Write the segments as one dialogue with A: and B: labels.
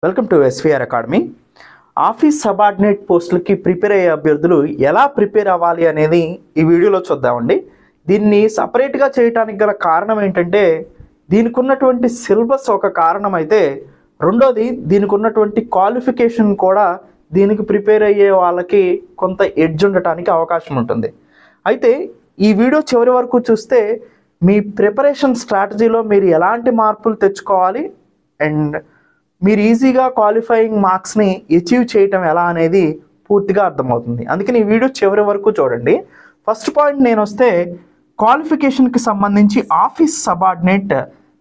A: Welcome to SVR academy. Office subordinate పోస్టులకి prepare అయ్యే అభ్యర్థులు ఎలా ప్రిపేర్ అవ్వాలి అనేది ఈ వీడియోలో చూద్దామండి. దీన్ని సపరేట్గా చేయడానికి గల కారణం ఏంటంటే దీనికి ఉన్నటువంటి సిలబస్ ఒక కారణం అయితే, రెండోది దీనికి ఉన్నటువంటి క్వాలిఫికేషన్ కూడా దీనికి ప్రిపేర్ అయ్యే వాళ్ళకి కొంత ఎడ్జ్ ఉండటానికి అవకాశం ఉంటుంది. అయితే ఈ వీడియో చివరి వరకు చూస్తే మీ ప్రిపరేషన్ స్ట్రాటజీలో మీరు ఎలాంటి మార్పులు తెచ్చుకోవాలి అండ్ మీరు ఈజీగా క్వాలిఫైయింగ్ మార్క్స్ని అచీవ్ చేయటం ఎలా అనేది పూర్తిగా అర్థమవుతుంది. అందుకని ఈ వీడియో చివరి వరకు చూడండి. ఫస్ట్ పాయింట్ నేను వస్తే, క్వాలిఫికేషన్కి సంబంధించి office subordinate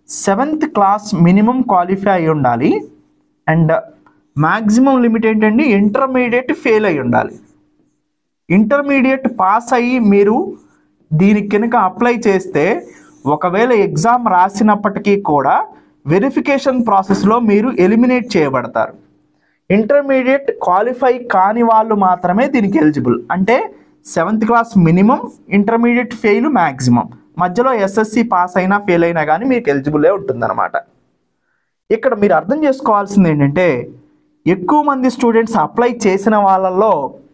A: 7th class minimum qualify అయి ఉండాలి అండ్ మ్యాక్సిమం లిమిట్ ఏంటండి, ఇంటర్మీడియట్ ఫెయిల్ అయి ఉండాలి. ఇంటర్మీడియట్ పాస్ అయ్యి మీరు దీనికి కనుక అప్లై చేస్తే ఒకవేళ ఎగ్జామ్ రాసినప్పటికీ కూడా వెరిఫికేషన్ ప్రాసెస్లో మీరు ఎలిమినేట్ చేయబడతారు. ఇంటర్మీడియట్ క్వాలిఫై కాని వాళ్ళు మాత్రమే దీనికి ఎలిజిబుల్. అంటే 7th class minimum, intermediate fail maximum, మధ్యలో ఎస్ఎస్సి పాస్ అయినా ఫెయిల్ అయినా కానీ మీకు ఎలిజిబులే ఉంటుందన్నమాట. ఇక్కడ మీరు అర్థం చేసుకోవాల్సింది ఏంటంటే, ఎక్కువ మంది స్టూడెంట్స్ అప్లై చేసిన వాళ్ళల్లో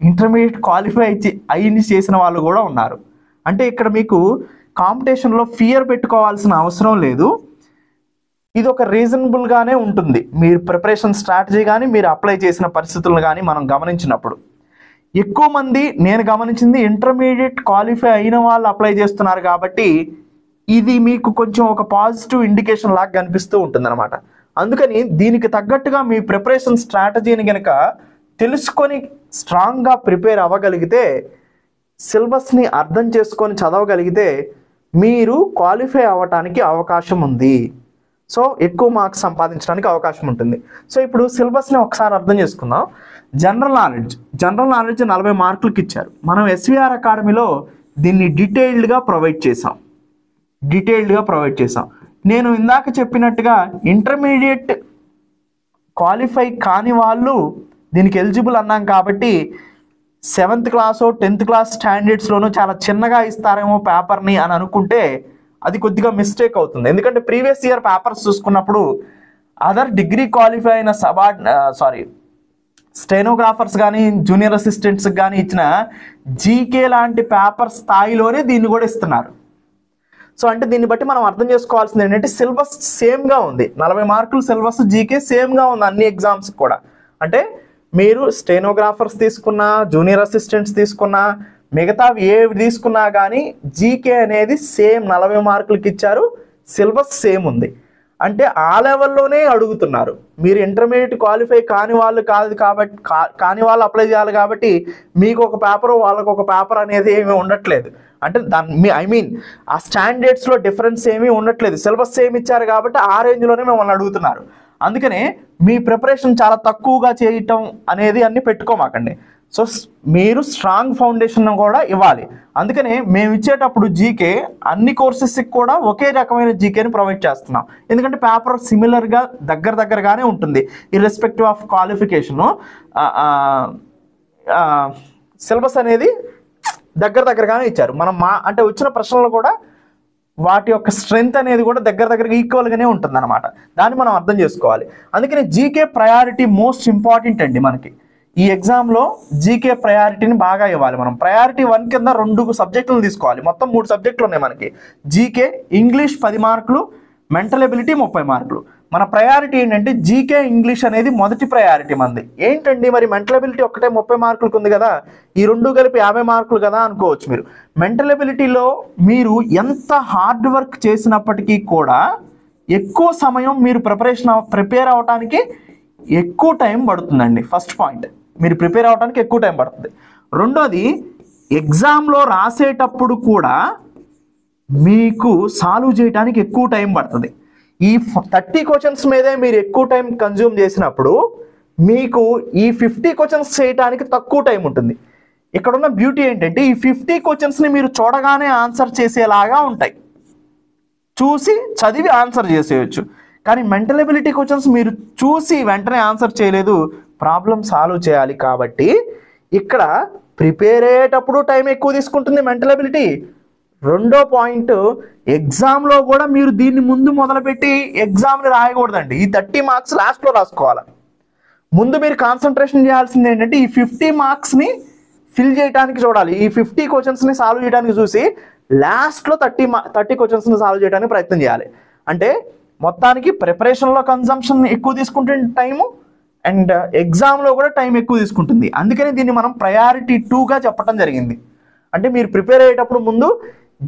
A: ఇంటర్మీడియట్ క్వాలిఫై అయ్యి చేసిన వాళ్ళు కూడా ఉన్నారు. అంటే ఇక్కడ మీకు కాంపిటీషన్లో ఫియర్ పెట్టుకోవాల్సిన అవసరం లేదు. ఇది ఒక రీజనబుల్గానే ఉంటుంది. మీరు ప్రిపరేషన్ స్ట్రాటజీ కానీ మీరు అప్లై చేసిన పరిస్థితులను కానీ మనం గమనించినప్పుడు ఎక్కువ మంది, నేను గమనించింది, ఇంటర్మీడియట్ క్వాలిఫై అయిన వాళ్ళు అప్లై చేస్తున్నారు. కాబట్టి ఇది మీకు కొంచెం ఒక పాజిటివ్ ఇండికేషన్ లాగా కనిపిస్తూ ఉంటుందన్నమాట. అందుకని దీనికి తగ్గట్టుగా మీ ప్రిపరేషన్ స్ట్రాటజీని కనుక తెలుసుకొని స్ట్రాంగ్గా ప్రిపేర్ అవ్వగలిగితే, సిలబస్ని అర్థం చేసుకొని చదవగలిగితే మీరు క్వాలిఫై అవ్వటానికి అవకాశం ఉంది. సో ఎక్కువ మార్క్స్ సంపాదించడానికి అవకాశం ఉంటుంది. సో ఇప్పుడు సిలబస్ని ఒకసారి అర్థం చేసుకుందాం. జనరల్ నాలెడ్జ్ 40 మార్కులకి ఇచ్చారు. మనం ఎస్విఆర్ అకాడమీలో దీన్ని డీటెయిల్డ్గా ప్రొవైడ్ చేసాం. నేను ఇందాక చెప్పినట్టుగా ఇంటర్మీడియట్ క్వాలిఫై కాని వాళ్ళు దీనికి ఎలిజిబుల్ అన్నాం కాబట్టి 7th క్లాస్ 10th క్లాస్ స్టాండర్డ్స్లోనూ చాలా చిన్నగా ఇస్తారేమో పేపర్ని అని అనుకుంటే అది కొద్దిగా మిస్టేక్ అవుతుంది. ఎందుకంటే ప్రీవియస్ ఇయర్ పేపర్స్ చూసుకున్నప్పుడు అదర్ డిగ్రీ క్వాలిఫై అయిన స్టెనోగ్రాఫర్స్ కానీ జూనియర్ అసిస్టెంట్స్కి కానీ ఇచ్చిన జీకే లాంటి పేపర్ స్థాయిలోనే దీన్ని కూడా ఇస్తున్నారు. సో అంటే దీన్ని బట్టి మనం అర్థం చేసుకోవాల్సింది ఏంటంటే, సిలబస్ సేమ్గా ఉంది. 40 మార్కులు సిలబస్ జీకే సేమ్గా ఉంది అన్ని ఎగ్జామ్స్ కూడా. అంటే మీరు స్టెనోగ్రాఫర్స్ తీసుకున్నా, జూనియర్ అసిస్టెంట్స్ తీసుకున్నా, మిగతావి ఏవి తీసుకున్నా కానీ జీకే అనేది సేమ్ 40 మార్కులకి ఇచ్చారు. సిలబస్ సేమ్ ఉంది. అంటే ఆ లెవెల్లోనే అడుగుతున్నారు. మీరు ఇంటర్మీడియట్ క్వాలిఫై కాని వాళ్ళు కాని వాళ్ళు అప్లై చేయాలి కాబట్టి మీకు ఒక పేపర్, వాళ్ళకు ఒక పేపర్ అనేది ఏమీ ఉండట్లేదు. అంటే ఆ స్టాండర్డ్స్లో డిఫరెన్స్ ఏమీ ఉండట్లేదు. సిలబస్ సేమ్ ఇచ్చారు కాబట్టి ఆ రేంజ్లోనే మిమ్మల్ని అడుగుతున్నారు. అందుకనే మీ ప్రిపరేషన్ చాలా తక్కువగా చేయటం అనేది అన్ని పెట్టుకోమాకండి. సో మీరు స్ట్రాంగ్ ఫౌండేషన్ కూడా ఇవ్వాలి. అందుకనే మేము ఇచ్చేటప్పుడు జీకే అన్ని కోర్సెస్కి కూడా ఒకే రకమైన జీకేని ప్రొవైడ్ చేస్తున్నాం. ఎందుకంటే పేపర్ సిమిలర్గా దగ్గరగానే ఉంటుంది. ఇర్రెస్పెక్టివ్ ఆఫ్ క్వాలిఫికేషను సిలబస్ అనేది దగ్గరగానే ఇచ్చారు. మనం అంటే వచ్చిన ప్రశ్నలు కూడా వాటి యొక్క స్ట్రెంగ్త్ అనేది కూడా దగ్గరగా ఈక్వల్గానే ఉంటుంది అన్నమాట. దాన్ని మనం అర్థం చేసుకోవాలి. అందుకని జీకే ప్రయారిటీ మోస్ట్ ఇంపార్టెంట్ అండి. మనకి ఈ ఎగ్జామ్లో జీకే ప్రయారిటీని బాగా ఇవ్వాలి. మనం ప్రయారిటీ 1 కింద 2 సబ్జెక్టులు తీసుకోవాలి. మొత్తం 3 సబ్జెక్టులు ఉన్నాయి మనకి. జీకే, ఇంగ్లీష్ 10 మార్కులు, మెంటల్ ఎబిలిటీ 30 మార్కులు. మన ప్రయారిటీ ఏంటంటే జీకే, ఇంగ్లీష్ అనేది మొదటి ప్రయారిటీ మంది. ఏంటండి మరి మెంటల్ ఎబిలిటీ ఒక్కటే 30 మార్కులకు ఉంది కదా, ఈ 2 కలిపి 50 మార్కులు కదా అనుకోవచ్చు మీరు. మెంటల్ ఎబిలిటీలో మీరు ఎంత హార్డ్ వర్క్ చేసినప్పటికీ కూడా ఎక్కువ సమయం మీరు ప్రిపేర్ అవడానికి ఎక్కువ టైం పడుతుందండి. ఫస్ట్ పాయింట్, మీరు ప్రిపేర్ అవడానికి ఎక్కువ టైం పడుతుంది. రెండోది, ఎగ్జామ్లో రాసేటప్పుడు కూడా మీకు సాల్వ్ చేయడానికి ఎక్కువ టైం పడుతుంది. ఈ 30 క్వశ్చన్స్ మీదే మీరు ఎక్కువ టైం కన్జ్యూమ్ చేసినప్పుడు మీకు ఈ 50 క్వశ్చన్స్ చేయడానికి తక్కువ టైం ఉంటుంది. ఇక్కడ ఉన్న బ్యూటీ ఏంటంటే, ఈ 50 క్వశ్చన్స్ని మీరు చూడగానే ఆన్సర్ చేసేలాగా ఉంటాయి. చూసి చదివి ఆన్సర్ చేసేయచ్చు. కానీ మెంటల్ ఎబిలిటీ క్వశ్చన్స్ మీరు చూసి వెంటనే ఆన్సర్ చేయలేదు, ప్రాబ్లం సాల్వ్ చేయాలి. కాబట్టి ఇక్కడ ప్రిపేర్ అయ్యేటప్పుడు టైం ఎక్కువ తీసుకుంటుంది మెంటల్ ఎబిలిటీ. రెండో పాయింట్, ఎగ్జామ్లో కూడా మీరు దీన్ని ముందు మొదలుపెట్టి ఎగ్జామ్ని రాయకూడదండి. ఈ 30 మార్క్స్ లాస్ట్లో రాసుకోవాలి. ముందు మీరు కాన్సన్ట్రేషన్ చేయాల్సింది ఏంటంటే ఈ 50 మార్క్స్ని ఫిల్ చేయడానికి చూడాలి. ఈ 50 క్వశ్చన్స్ని సాల్వ్ చేయడానికి చూసి లాస్ట్లో 30 క్వశ్చన్స్ని సాల్వ్ చేయడానికి ప్రయత్నం చేయాలి. అంటే మొత్తానికి ప్రిపరేషన్లో కన్జంప్షన్ ఎక్కువ తీసుకుంటుంది టైము, అండ్ ఎగ్జామ్లో కూడా టైం ఎక్కువ తీసుకుంటుంది. అందుకని దీన్ని మనం ప్రయారిటీ 2గా చెప్పడం జరిగింది. అంటే మీరు ప్రిపేర్ అయ్యేటప్పుడు ముందు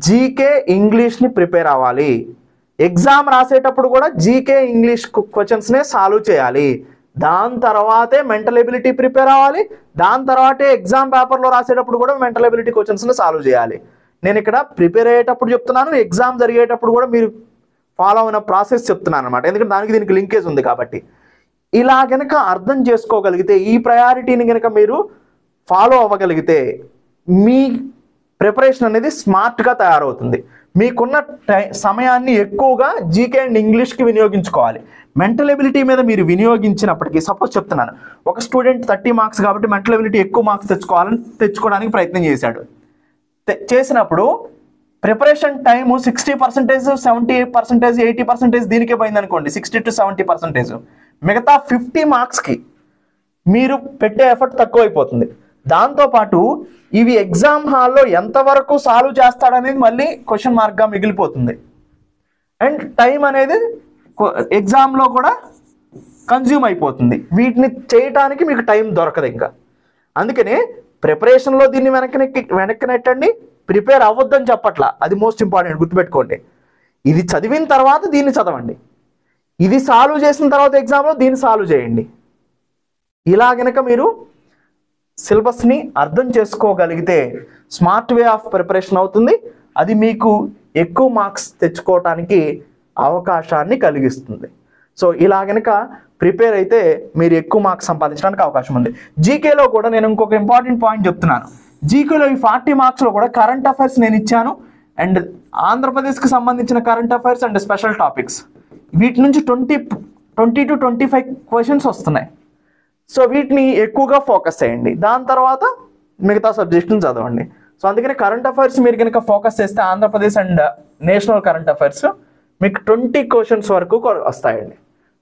A: జీకే ఇంగ్లీష్ని ప్రిపేర్ అవ్వాలి, ఎగ్జామ్ రాసేటప్పుడు కూడా జీకే ఇంగ్లీష్ క్వశ్చన్స్నే సాల్వ్ చేయాలి, దాని తర్వాతే మెంటల్ ఎబిలిటీ ప్రిపేర్ అవ్వాలి, దాని తర్వాతే ఎగ్జామ్ పేపర్లో రాసేటప్పుడు కూడా మెంటల్ ఎబిలిటీ క్వశ్చన్స్ని సాల్వ్ చేయాలి. నేను ఇక్కడ ప్రిపేర్ అయ్యేటప్పుడు చెప్తున్నాను, ఎగ్జామ్ జరిగేటప్పుడు కూడా మీరు ఫాలో అయిన ప్రాసెస్ చెప్తున్నాను అనమాట. ఎందుకంటే దానికి దీనికి లింకేజ్ ఉంది కాబట్టి. ఇలా కనుక అర్థం చేసుకోగలిగితే, ఈ ప్రయారిటీని కనుక మీరు ఫాలో అవ్వగలిగితే మీ ప్రిపరేషన్ అనేది స్మార్ట్గా తయారవుతుంది. మీకున్న సమయాన్ని ఎక్కువగా జీకే అండ్ ఇంగ్లీష్కి వినియోగించుకోవాలి. మెంటల్ ఎబిలిటీ మీద మీరు వినియోగించినప్పటికీ, సపోజ్ చెప్తున్నాను, ఒక స్టూడెంట్ 30 మార్క్స్ కాబట్టి మెంటల్ ఎబిలిటీ ఎక్కువ మార్క్స్ తెచ్చుకోవడానికి ప్రయత్నం చేశాడు. చేసినప్పుడు ప్రిపరేషన్ టైము 60%, 70%, 80% దీనికే పోయింది అనుకోండి, 60 to 70%. మిగతా 50 మార్క్స్కి మీరు పెట్టే ఎఫర్ట్ తక్కువైపోతుంది. దాంతోపాటు ఇవి ఎగ్జామ్ హాల్లో ఎంతవరకు సాల్వ్ చేస్తాడనేది మళ్ళీ క్వశ్చన్ మార్క్గా మిగిలిపోతుంది. అండ్ టైం అనేది ఎగ్జామ్లో కూడా కన్జ్యూమ్ అయిపోతుంది. వీటిని చేయటానికి మీకు టైం దొరకదు ఇంకా. అందుకనే ప్రిపరేషన్లో దీన్ని వెనక్కి నెట్టండి, ప్రిపేర్ అవ్వద్దని చెప్పట్లా, అది మోస్ట్ ఇంపార్టెంట్, గుర్తుపెట్టుకోండి. ఇది చదివిన తర్వాత దీన్ని చదవండి, ఇది సాల్వ్ చేసిన తర్వాత ఎగ్జామ్లో దీన్ని సాల్వ్ చేయండి. ఇలా కనుక మీరు సిలబస్ని అర్థం చేసుకోగలిగితే స్మార్ట్ వే ఆఫ్ ప్రిపరేషన్ అవుతుంది. అది మీకు ఎక్కువ మార్క్స్ తెచ్చుకోవటానికి అవకాశాన్ని కలిగిస్తుంది. సో ఇలా కనుక ప్రిపేర్ అయితే మీరు ఎక్కువ మార్క్స్ సంపాదించడానికి అవకాశం ఉంది. జీకేలో కూడా నేను ఇంకొక ఇంపార్టెంట్ పాయింట్ చెప్తున్నాను. జీకేలో ఈ 40 మార్క్స్లో కూడా కరెంట్ అఫైర్స్ నేను ఇచ్చాను, అండ్ ఆంధ్రప్రదేశ్కి సంబంధించిన current affairs and special topics, వీటి నుంచి 20 to 25 క్వశ్చన్స్ వస్తున్నాయి. సో వీటిని ఎక్కువగా ఫోకస్ చేయండి, దాని తర్వాత మిగతా సబ్జెక్ట్ని చదవండి. సో అందుకని కరెంట్ అఫైర్స్ మీరు కనుక ఫోకస్ చేస్తే Andhra Pradesh and national current affairs మీకు 20 క్వశ్చన్స్ వరకు వస్తాయండి.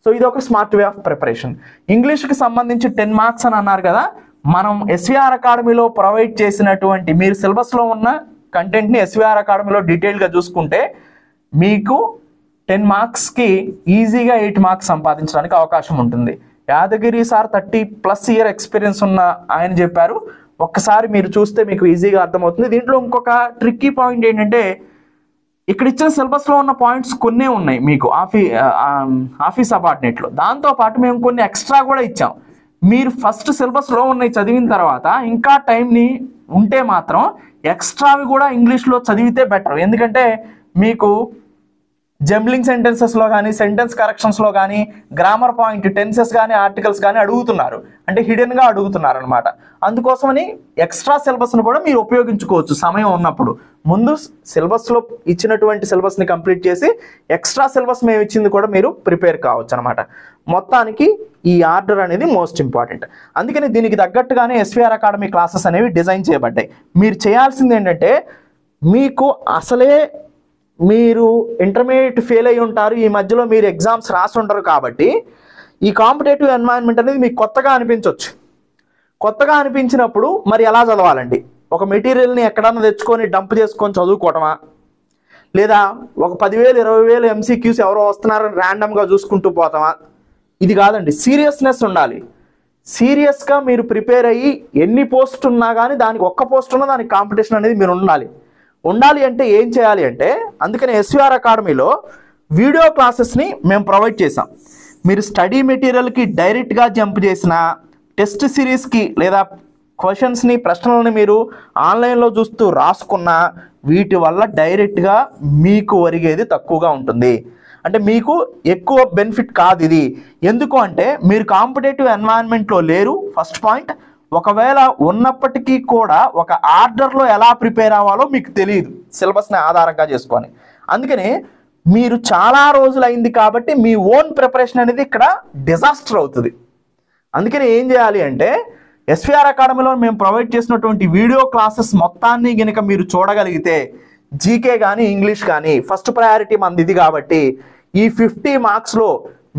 A: సో ఇది ఒక స్మార్ట్ వే ఆఫ్ ప్రిపరేషన్. ఇంగ్లీష్కి సంబంధించి 10 మార్క్స్ అని అన్నారు కదా, మనం ఎస్విఆర్ అకాడమీలో ప్రొవైడ్ చేసినటువంటి మీరు సిలబస్లో ఉన్న కంటెంట్ని ఎస్విఆర్ అకాడమీలో డీటెయిల్గా చూసుకుంటే మీకు 10 మార్క్స్కి ఈజీగా 8 మార్క్స్ సంపాదించడానికి అవకాశం ఉంటుంది. యాదగిరి సార్ 30+ ఇయర్ ఎక్స్పీరియన్స్ ఉన్న ఆయన చెప్పారు. ఒక్కసారి మీరు చూస్తే మీకు ఈజీగా అర్థమవుతుంది. దీంట్లో ఇంకొక ట్రిక్కీ పాయింట్ ఏంటంటే, ఇక్కడ ఇచ్చిన సిలబస్లో ఉన్న పాయింట్స్ కొన్నే ఉన్నాయి మీకు ఆఫీస్ సబార్డినేట్లో, దాంతోపాటు మేము కొన్ని ఎక్స్ట్రా కూడా ఇచ్చాం. మీరు ఫస్ట్ సిలబస్లో ఉన్నాయి చదివిన తర్వాత ఇంకా టైంని ఉంటే మాత్రం ఎక్స్ట్రావి కూడా ఇంగ్లీష్లో చదివితే బెటర్. ఎందుకంటే మీకు జంబ్లింగ్ సెంటెన్సెస్లో కానీ, సెంటెన్స్ కరెక్షన్స్లో కానీ, గ్రామర్ పాయింట్, టెన్సెస్ కానీ, ఆర్టికల్స్ కానీ అడుగుతున్నారు, అంటే హిడెన్గా అడుగుతున్నారు అనమాట. అందుకోసమని ఎక్స్ట్రా సిలబస్ను కూడా మీరు ఉపయోగించుకోవచ్చు సమయం ఉన్నప్పుడు. ముందు సిలబస్లో ఇచ్చినటువంటి సిలబస్ని కంప్లీట్ చేసి ఎక్స్ట్రా సిలబస్ మేము ఇచ్చింది కూడా మీరు ప్రిపేర్ కావచ్చు అనమాట. మొత్తానికి ఈ ఆర్డర్ అనేది మోస్ట్ ఇంపార్టెంట్. అందుకని దీనికి తగ్గట్టుగానే ఎస్విఆర్ అకాడమీ క్లాసెస్ అనేవి డిజైన్ చేయబడ్డాయి. మీరు చేయాల్సింది ఏంటంటే, మీకు అసలే మీరు ఇంటర్మీడియట్ ఫెయిల్ అయి ఉంటారు, ఈ మధ్యలో మీరు ఎగ్జామ్స్ రాసి ఉండరు కాబట్టి ఈ కాంపిటేటివ్ ఎన్వైరన్మెంట్ అనేది మీకు కొత్తగా అనిపించవచ్చు. కొత్తగా అనిపించినప్పుడు మరి ఎలా చదవాలండి? ఒక మెటీరియల్ని ఎక్కడన్నా తెచ్చుకొని డంప్ చేసుకొని చదువుకోవటమా, లేదా ఒక 10,000 20,000 MCQs ఎవరో వస్తున్నారని ర్యాండమ్గా చూసుకుంటూ పోతామా? ఇది కాదండి, సీరియస్నెస్ ఉండాలి. సీరియస్గా మీరు ప్రిపేర్ అయ్యి ఎన్ని పోస్ట్ ఉన్నా కానీ దానికి ఒక్క పోస్ట్ ఉన్నా దానికి కాంపిటీషన్ అనేది మీరు ఉండాలి అంటే ఏం చేయాలి అంటే, అందుకని ఎస్విఆర్ అకాడమీలో వీడియో క్లాసెస్ని మేము ప్రొవైడ్ చేసాం. మీరు స్టడీ మెటీరియల్కి డైరెక్ట్గా జంప్ చేసిన, టెస్ట్ సిరీస్కి లేదా క్వశ్చన్స్ని, ప్రశ్నలని మీరు ఆన్లైన్లో చూస్తూ రాసుకున్న, వీటి వల్ల డైరెక్ట్గా మీకు ఒరిగేది తక్కువగా ఉంటుంది. అంటే మీకు ఎక్కువ బెనిఫిట్ కాదు ఇది. ఎందుకు అంటే మీరు కాంపిటేటివ్ ఎన్వైరన్మెంట్లో లేరు, ఫస్ట్ పాయింట్. ఒకవేళ ఉన్నప్పటికీ కూడా ఒక ఆర్డర్లో ఎలా ప్రిపేర్ అవ్వాలో మీకు తెలియదు సిలబస్ని ఆధారంగా చేసుకొని. అందుకని మీరు చాలా రోజులు అయింది కాబట్టి మీ ఓన్ ప్రిపరేషన్ అనేది ఇక్కడ డిజాస్టర్ అవుతుంది. అందుకని ఏం చేయాలి అంటే, ఎస్విఆర్ అకాడమీలో మేము ప్రొవైడ్ చేసినటువంటి వీడియో క్లాసెస్ మొత్తాన్ని కనుక మీరు చూడగలిగితే, జీకే కానీ ఇంగ్లీష్ కానీ ఫస్ట్ ప్రయారిటీ మనది ఇది కాబట్టి ఈ 50 మార్క్స్లో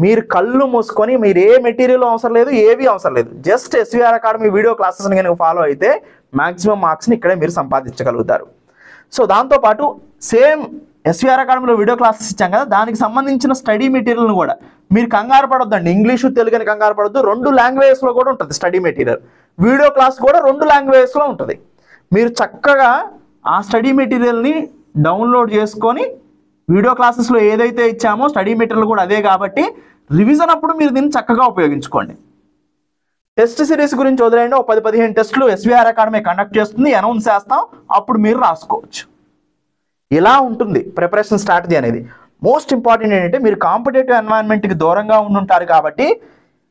A: మీరు కళ్ళు మూసుకొని మీరు ఏ మెటీరియల్ అవసరం లేదు, ఏవి అవసరం లేదు, జస్ట్ ఎస్విఆర్ అకాడమీ వీడియో క్లాసెస్ని కనుక ఫాలో అయితే మ్యాక్సిమం మార్క్స్ని ఇక్కడే మీరు సంపాదించగలుగుతారు. సో దాంతోపాటు సేమ్ ఎస్విఆర్ అకాడమీలో వీడియో క్లాసెస్ ఇచ్చాం కదా, దానికి సంబంధించిన స్టడీ మెటీరియల్ని కూడా మీరు కంగారు పడొద్దండి. ఇంగ్లీషు తెలుగు అని కంగారు పడొద్దు, 2 లాంగ్వేజెస్లో కూడా ఉంటుంది స్టడీ మెటీరియల్. వీడియో క్లాస్ కూడా 2 లాంగ్వేజెస్లో ఉంటుంది. మీరు చక్కగా ఆ స్టడీ మెటీరియల్ని డౌన్లోడ్ చేసుకొని వీడియో క్లాసెస్లో ఏదైతే ఇచ్చామో స్టడీ మెటీరియల్ కూడా అదే కాబట్టి రివిజన్ అప్పుడు మీరు దీన్ని చక్కగా ఉపయోగించుకోండి. టెస్ట్ సిరీస్ గురించి వదిలేయండి, 10-15 టెస్టులు ఎస్విఆర్ అకాడమీ కండక్ట్ చేస్తుంది, అనౌన్స్ చేస్తాం, అప్పుడు మీరు రాసుకోవచ్చు. ఇలా ఉంటుంది ప్రిపరేషన్ స్ట్రాటజీ అనేది. మోస్ట్ ఇంపార్టెంట్ ఏంటంటే మీరు కాంపిటేటివ్ ఎన్వైరన్మెంట్కి దూరంగా ఉండుంటారు కాబట్టి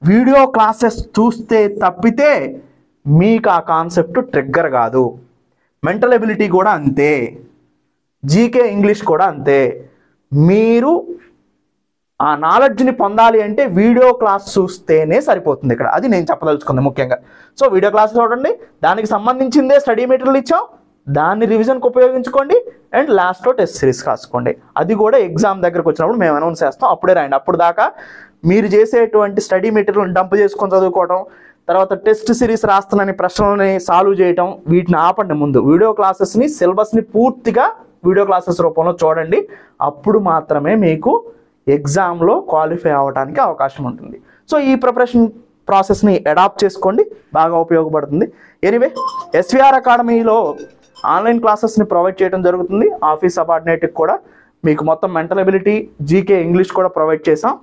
A: వీడియో క్లాసెస్ చూస్తే తప్పితే మీకు ఆ కాన్సెప్ట్ ట్రిగ్గర్ కాదు. మెంటల్ ఎబిలిటీ కూడా అంతే, జీకే ఇంగ్లీష్ కూడా అంతే. మీరు ఆ నాలెడ్జ్ని పొందాలి అంటే వీడియో క్లాస్ చూస్తేనే సరిపోతుంది ఇక్కడ. అది నేను చెప్పదలుచుకుంది ముఖ్యంగా. సో వీడియో క్లాస్ చూడండి, దానికి సంబంధించిందే స్టడీ మెటీరియల్ ఇచ్చాం, దాన్ని రివిజన్కి ఉపయోగించుకోండి, అండ్ లాస్ట్లో టెస్ట్ సిరీస్ రాసుకోండి. అది కూడా ఎగ్జామ్ దగ్గరకు వచ్చినప్పుడు మేము అనౌన్స్ చేస్తాం, అప్పుడే రాయండి. అప్పుడు దాకా మీరు చేసేటువంటి స్టడీ మెటీరియల్ డంప్ చేసుకొని చదువుకోవడం, తర్వాత టెస్ట్ సిరీస్ రాస్తానని ప్రశ్నలని సాల్వ్ చేయటం, వీటిని ఆపండి. ముందు వీడియో క్లాసెస్ని, సిలబస్ని పూర్తిగా వీడియో క్లాసెస్ రూపంలో చూడండి. అప్పుడు మాత్రమే మీకు ఎగ్జామ్లో క్వాలిఫై అవ్వడానికి అవకాశం ఉంటుంది. సో ఈ ప్రిపరేషన్ ప్రాసెస్ని అడాప్ట్ చేసుకోండి, బాగా ఉపయోగపడుతుంది. ఎనీవే, ఎస్విఆర్ అకాడమీలో ఆన్లైన్ క్లాసెస్ని ప్రొవైడ్ చేయడం జరుగుతుంది. ఆఫీస్ సబార్డినేట్కి కూడా మీకు మొత్తం మెంటల్ ఎబిలిటీ, జీకే ఇంగ్లీష్ కూడా ప్రొవైడ్ చేసాం.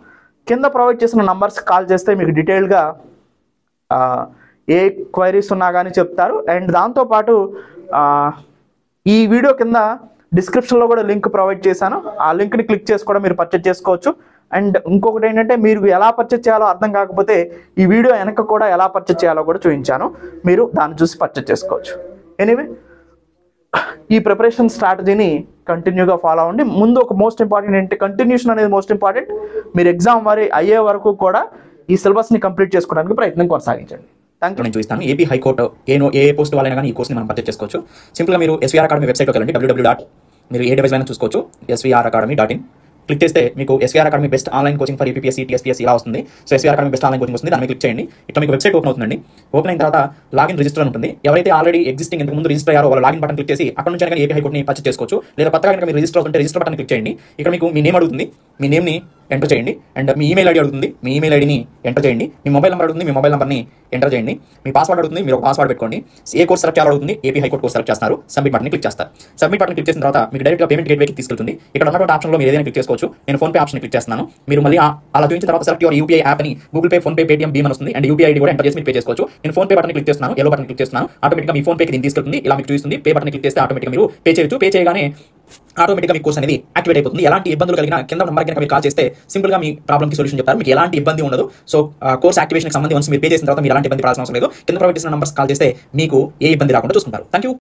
A: కింద ప్రొవైడ్ చేసిన నంబర్స్కి కాల్ చేస్తే మీకు డీటెయిల్గా ఏ క్వైరీస్ ఉన్నా కానీ చెప్తారు. అండ్ దాంతోపాటు ఈ వీడియో కింద డిస్క్రిప్షన్లో కూడా లింక్ ప్రొవైడ్ చేశాను, ఆ లింక్ని క్లిక్ చేసి కూడా మీరు పర్చేజ్ చేసుకోవచ్చు. అండ్ ఇంకొకటి ఏంటంటే మీరు ఎలా పర్చేజ్ చేయాలో అర్థం కాకపోతే ఈ వీడియో వెనక కూడా ఎలా పర్చేజ్ చేయాలో కూడా చూపించాను, మీరు దాన్ని చూసి పర్చేజ్ చేసుకోవచ్చు. ఎనీవే, ఈ ప్రిపరేషన్ స్ట్రాటజీని కంటిన్యూగా ఫాలో అవ్వండి. ముందు ఒక మోస్ట్ ఇంపార్టెంట్ ఏంటి, కంటిన్యూషన్ అనేది మోస్ట్ ఇంపార్టెంట్. మీరు ఎగ్జామ్ అయ్యే వరకు కూడా ఈ సిలబస్ని కంప్లీట్ చేసుకోవడానికి ప్రయత్నం కొనసాగించండి.
B: నేను చూస్తాను. ఏపీ హైకోర్టు ఏ పోస్ట్ వాళ్ళైనా కానీ ఈ కోర్స్ని మనం పర్చేజ్ చేసుకోవచ్చు. సింపుల్గా మీరు ఎస్విఆర్ అకాడమీ వెబ్సైట్కి వెళ్ళండి, www. మీరు ఏ డివైస్ అయినా చూసుకోవచ్చు, SVRacademy.in క్లిక్ చేస్తే మీకు SVR academy best online coaching for UPSC, TSPSC ఇలా వస్తుంది. So SVR academy best online coaching వస్తుంది, దాన్ని క్లిక్ చేయండి. ఇట్లా మీకు వెబ్సైట్ ఓపెన్ అవుతుందండి. ఓపెన్ అయిన తర్వాత లాగిన్ రిజిస్టర్ ఉంటుంది. ఎవరైతే ఆల్రెడీ ఎగ్జిస్టింగ్ ఇంతకు ముందు రిజిస్టర్ అయ్యారో వాళ్ళ లాగిన్ బటన్ క్లిక్ చేసి అక్కడ నుంచి కానీ ఏపీ హైకోర్టుని పర్చేజ్ చేసుకోవచ్చు. లేదా కొత్తగా కనుక మీరు రిజిస్టర్ అవుతుంటే రిజిస్టర్ బటన్ క్లిక్ చేయండి. ఇక్కడ మీకు మీ నేమ్ అడుగుతుంది, మీ నేమ్ని ఎంటర్ చేయండి. అండ్ మీ ఈమెయిల్ ఐడి అడుగుతుంది, మీ ఈమెయిల్ ఐడిని ఎంటర్ చేయండి. మీ మొబైల్ నెంబర్ అడుగుతుంది, మీ మొబైల్ నెంబర్ని ఎంటర్ చేయండి. మీ పాస్వర్డ్ అడుగుతుంది, మీరు ఒక పాస్వర్డ్ పెట్టుకోండి. ఏ కోర్స్ సెలెక్ట్ చేయాలో అడుగుతుంది, ఏపీ హైకోర్టు కోర్స్ సెలెక్ట్ చేస్తారు. సబ్మిట్ బటన్ క్లిక్ చేస్తారు. సబ్మిట్ బటన్ క్లిక్ చేసిన తర్వాత మీకు డైరెక్ట్గా పేమెంట్ గేట్వేకి తీసుకెళ్తుంది. ఇక్కడ ఉన్నటువంటి ఆప్షన్లో మీరు ఏదైనా క్లిక్ చేసుకోవచ్చు. నేను ఫోన్పే ఆప్షన్ క్లిక్ చేస్తున్నాను. మీరు మళ్ళీ అలా చూసిన తర్వాత సెలెక్ట్ యువర్ యూపీఐ యాప్ అని గూగుల్ పే, ఫోన్పే, పేటీఎం, భీమ్ వస్తుంది. అండ్ యూపీఐ ఐడి కూడా ఎంటర్ చేసి మీరు పే చేసుకోవచ్చు. నేను ఫోన్పే బటన్ క్లిక్ చేస్తున్నాను, ఎల్లో బటన్ క్లిక్ చేస్తున్నాను. ఆటోమేటిక్గా మీ ఫోన్పేకి దీన్ని తీసుకెళ్తుంది, ఇలా మీకు చూస్తుంది. పే బటన్ క్లిక్ చేస్తే ఆటోమేటిక్గా మీరు పే చేయొచ్చు. పే చేయగానే ఆటోమేటిక్గా మీ కోర్స్ అనేది యాక్టివేట్ అయిపోతుంది. ఎలాంటి ఇబ్బందులు కలిగినా కింద నెంబర్ కనుక మీరు కాల్ చేస్తే సింపుల్గా మీ ప్రాబ్లమ్కి సొల్యూషన్ చెప్తారు. మీకు ఎలాంటి ఇబ్బంది ఉండదు. సో కోర్స్ యాక్టివేషన్కి సంబంధించి మీరు పే చేసిన తర్వాత మీరు ఎలాంటి ఇబ్బంది పడాల్సిన అవసరం లేదు. కింద ప్రొవైడ్ చేసిన నంబర్స్ కాల్ చేస్తే మీకు ఏ ఇబ్బంది రాకుండా చూసుకుంటారు. Thank you.